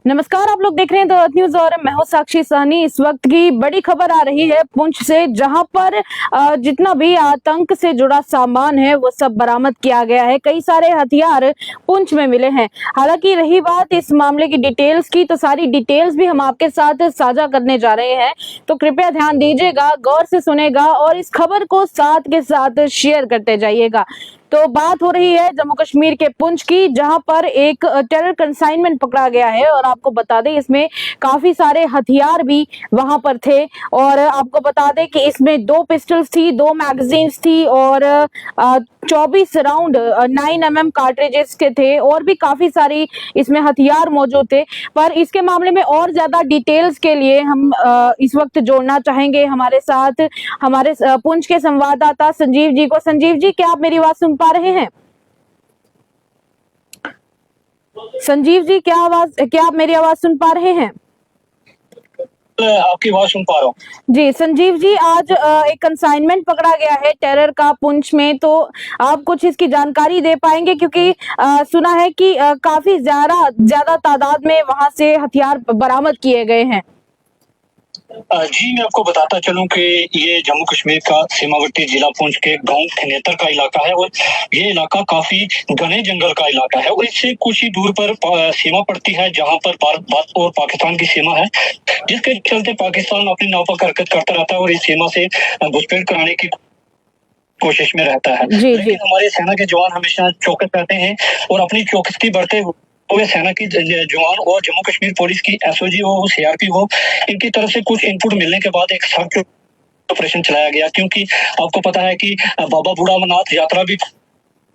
नमस्कार, आप लोग देख रहे हैं द अर्थ न्यूज और मैं हूं साक्षी सहनी। इस वक्त की बड़ी खबर आ रही है पुंछ से, जहां पर जितना भी आतंक से जुड़ा सामान है वो सब बरामद किया गया है। कई सारे हथियार पुंछ में मिले हैं। हालांकि रही बात इस मामले की डिटेल्स की, तो सारी डिटेल्स भी हम आपके साथ साझा करने जा रहे हैं, तो कृपया ध्यान दीजिएगा, गौर से सुनेगा और इस खबर को साथ के साथ शेयर करते जाइएगा। तो बात हो रही है जम्मू कश्मीर के पुंछ की, जहां पर एक टेरर कंसाइनमेंट पकड़ा गया है और आपको बता दें इसमें काफी सारे हथियार भी वहां पर थे। और आपको बता दें कि इसमें 2 पिस्टल्स थी, 2 मैगजीन्स थी और 24 राउंड 9mm कार्ट्रिजेस के थे और भी काफी सारी इसमें हथियार मौजूद थे। पर इसके मामले में और ज्यादा डिटेल्स के लिए हम इस वक्त जोड़ना चाहेंगे हमारे साथ हमारे पुंछ के संवाददाता संजीव जी को। संजीव जी, क्या आप मेरी आवाज सुन पा रहे हैं? संजीव जी, क्या आप मेरी आवाज सुन पा रहे हैं? आपकी आवाज सुन पा रहा हूँ जी संजीव जी, आज एक कंसाइनमेंट पकड़ा गया है टेरर का पुंछ में, तो आप कुछ इसकी जानकारी दे पाएंगे? क्योंकि सुना है कि काफी ज्यादा तादाद में वहां से हथियार बरामद किए गए हैं। जी, मैं आपको बताता चलूं कि ये जम्मू कश्मीर का सीमावर्ती जिला पुंछ के गांव खनेतर का इलाका है और ये इलाका काफी घने जंगल का इलाका है और इससे कुछ ही दूर पर सीमा पड़ती है, जहां पर भारत और पाकिस्तान की सीमा है, जिसके चलते पाकिस्तान अपनी नापाक हरकत करता रहता है और इस सीमा से घुसपैठ कराने की कोशिश में रहता है। लेकिन हमारे सेना के जवान हमेशा चौकस रहते हैं और अपनी चौकसी बढ़ते हुए सेना की जवान और जम्मू कश्मीर पुलिस की एसओजी हो, सीआरपी हो, इनकी तरफ से कुछ इनपुट मिलने के बाद एक सर्च ऑपरेशन चलाया गया, क्योंकि आपको पता है कि बाबा बूढ़ा अमरनाथ यात्रा भी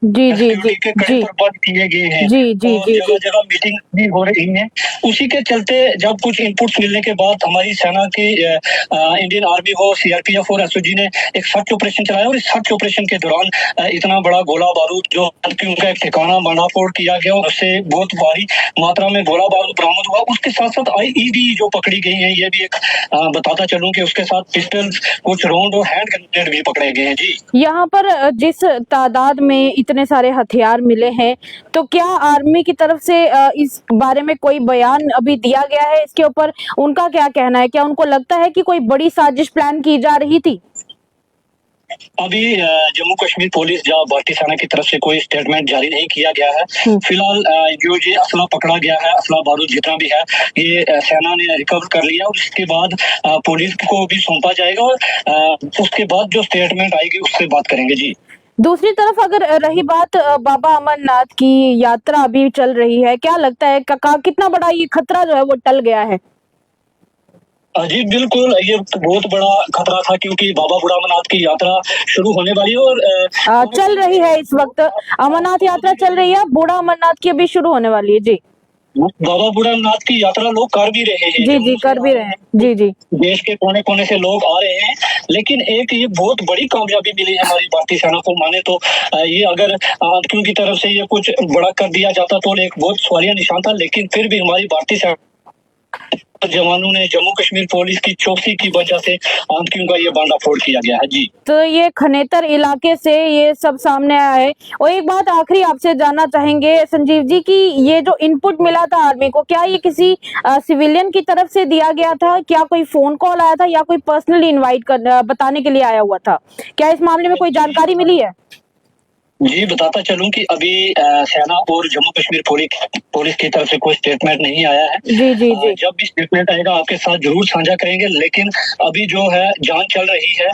जी जी जी के कई प्रबंध किए गए हैं जी जी और जगह जगह मीटिंग भी हो रही है। उसी के चलते जब कुछ इनपुट्स मिलने के बाद हमारी सेना की इंडियन आर्मी हो, सीआरपीएफ और एसओजी ने एक सर्च ऑपरेशन चलाया और इस सर्च ऑपरेशन के दौरान इतना बड़ा गोला बारूद जो उनका एक ठिकाना बांडाफोड़ किया गया और उससे बहुत भारी मात्रा में गोला बारूद बरामद हुआ। उसके साथ साथ आईईडी जो पकड़ी गई है, ये भी एक बताता चलूं कि उसके साथ पिस्टल, कुछ राउंड और हैंड ग्रेनेड भी पकड़े गए हैं। जी, यहाँ पर जिस तादाद में इतने सारे हथियार मिले हैं, तो क्या आर्मी की तरफ से इस बारे में कोई बयान अभी दिया गया है? इसके ऊपर उनका क्या कहना है? क्या उनको लगता है कि कोई बड़ी साजिश प्लान की जा रही थी? अभी जम्मू कश्मीर पुलिस या भारतीय सेना की तरफ से कोई स्टेटमेंट जारी नहीं किया गया है। फिलहाल जो ये असला पकड़ा गया है, असला बारूद जितना भी है, ये सेना ने रिकवर कर लिया और उसके बाद पुलिस को भी सौंपा जाएगा और उसके बाद जो स्टेटमेंट आएगी उससे बात करेंगे। जी, दूसरी तरफ अगर रही बात बाबा अमरनाथ की यात्रा अभी चल रही है, क्या लगता है कितना बड़ा ये खतरा जो है वो टल गया है? जी बिल्कुल, ये बहुत बड़ा खतरा था, क्योंकि बाबा बूढ़ा अमरनाथ की यात्रा शुरू होने वाली है और चल रही है। इस वक्त अमरनाथ यात्रा चल रही है, बूढ़ा अमरनाथ की अभी शुरू होने वाली है। जी, बाबा बूढ़ा अमरनाथ की यात्रा लोग कर भी रहे हैं। जी जी, कर भी रहे हैं। जी जी, देश के कोने कोने से लोग आ रहे हैं, लेकिन एक ये बहुत बड़ी कामयाबी मिली है हमारी भारतीय सेना को। माने तो ये अगर आतंकियों की तरफ से ये कुछ बड़ा कर दिया जाता तो एक बहुत सवालिया निशान था, लेकिन फिर भी हमारी भारतीय सेना जवानों ने जम्मू कश्मीर पुलिस की चौकसी की वजह से आतंकियों का ये बांडाफोड़ किया गया है। जी, तो ये खनेतर इलाके से ये सब सामने आया है। और एक बात आखिरी आपसे जानना चाहेंगे संजीव जी कि ये जो इनपुट मिला था आर्मी को, क्या ये किसी सिविलियन की तरफ से दिया गया था? क्या कोई फोन कॉल आया था या कोई पर्सनली इनवाइट कर बताने के लिए आया हुआ था? क्या इस मामले में कोई जानकारी मिली है? जी, बताता चलूं कि अभी सेना और जम्मू कश्मीर पुलिस की तरफ से कोई स्टेटमेंट नहीं आया है। जी जी जी, जब भी स्टेटमेंट आएगा आपके साथ जरूर साझा करेंगे, लेकिन अभी जो है जांच चल रही है,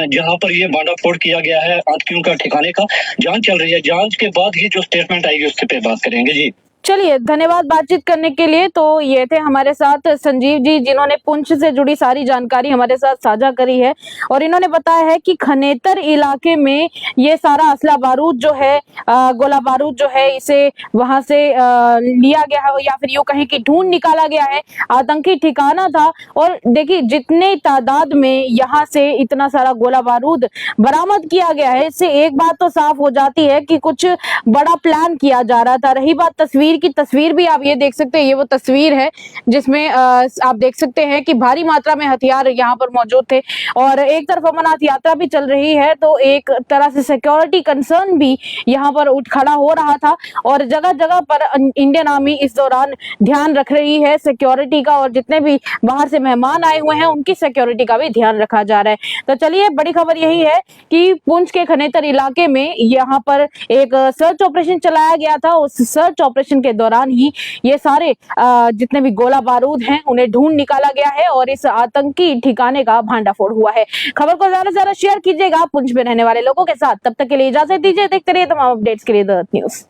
जहां पर ये बांडाफोड़ किया गया है आतंकियों का ठिकाने का, जांच चल रही है। जांच के बाद ही जो स्टेटमेंट आएगी उससे पे बात करेंगे। जी, चलिए, धन्यवाद बातचीत करने के लिए। तो ये थे हमारे साथ संजीव जी, जिन्होंने पुंछ से जुड़ी सारी जानकारी हमारे साथ साझा करी है और इन्होंने बताया है कि खनेतर इलाके में ये सारा असला बारूद जो है, गोला बारूद जो है, इसे वहां से लिया गया है या फिर यूं कहें कि ढूंढ निकाला गया है। आतंकी ठिकाना था और देखिए जितने तादाद में यहाँ से इतना सारा गोला बारूद बरामद किया गया है, इससे एक बात तो साफ हो जाती है कि कुछ बड़ा प्लान किया जा रहा था। रही बात तस्वीर भीड़ की तस्वीर भी आप ये देख सकते हैं। ये वो तस्वीर है जिसमें आप देख सकते हैं कि भारी मात्रा में हथियार यहाँ पर मौजूद थे और एक तरफ अमरनाथ यात्रा भी चल रही है तो एक तरह से सिक्योरिटी कंसर्न भी यहाँ पर उठ खड़ा हो रहा था और जगह जगह पर इंडियन आर्मी इस दौरान ध्यान रख रही है सिक्योरिटी का और जितने भी बाहर से मेहमान आए हुए हैं उनकी सिक्योरिटी का भी ध्यान रखा जा रहा है। तो चलिए, बड़ी खबर यही है कि पुंछ के खनेतर इलाके में यहाँ पर एक सर्च ऑपरेशन चलाया गया था। उस सर्च ऑपरेशन के दौरान ही ये सारे जितने भी गोला बारूद हैं उन्हें ढूंढ निकाला गया है और इस आतंकी ठिकाने का भांडाफोड़ हुआ है। खबर को ज्यादा से ज्यादा शेयर कीजिएगा पुंछ में रहने वाले लोगों के साथ। तब तक के लिए इजाजत दीजिए। देखते रहिए तमाम अपडेट्स के लिए द न्यूज़।